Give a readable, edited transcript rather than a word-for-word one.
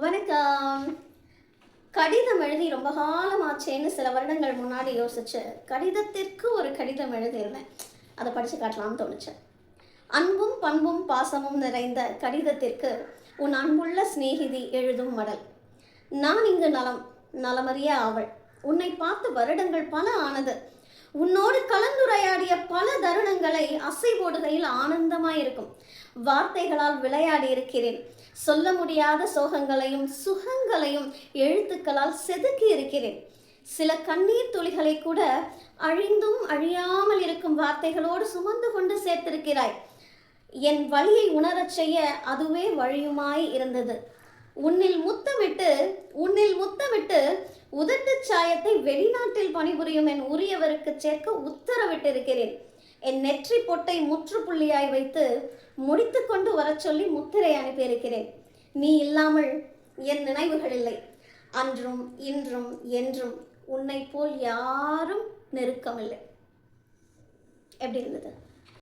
வணக்கம். கடிதம் எழுதி ரொம்ப காலமாச்சேன்னு சில வருடங்கள் முன்னாடி யோசிச்சு கடிதத்திற்கு ஒரு கடிதம் எழுதியிருந்தேன். அதை படித்து காட்டலாம்னு தோணுச்சு. அன்பும் பண்பும் பாசமும் நிறைந்த கடிதத்திற்கு உன் அன்புள்ள சிநேகிதி எழுதும் மடல். நான் இங்கு நலம், நலமறிய ஆவல். உன்னை பார்த்து வருடங்கள் பல ஆனது. உன்னோடு கலந்துரையாடிய பல தருணங்களை அசை போடுகையில் ஆனந்தமாயிருக்கும். வார்த்தைகளால் விளையாடி இருக்கிறேன். சொல்ல முடியாத சோகங்களையும் சுகங்களையும் எழுத்துக்களால் செதுக்கி இருக்கிறேன். சில கண்ணீர் துளிகளை கூட அழிந்தும் அழியாமல் இருக்கும் வார்த்தைகளோடு சுமந்து கொண்டு சேர்த்திருக்கிறாய். என் வழியை உணரச் செய்ய அதுவே வழியுமாய் இருந்தது. உன்னில் முத்தமிட்டு உதட்டு சாயத்தை வெளிநாட்டில் பணிபுரியும் என் உரியவருக்கு சேர்க்க உத்தரவிட்டிருக்கிறேன். என் நெற்றி பொட்டை முற்றுப்புள்ளியாய் வைத்து முடித்து கொண்டு வர சொல்லி முத்திரை அனுப்பியிருக்கிறேன். நீ இல்லாமல் என் நினைவுகள் இல்லை. அன்றும் இன்றும் என்றும் உன்னை போல் யாரும் நெருக்கமில்லை. எப்படி இருந்தது?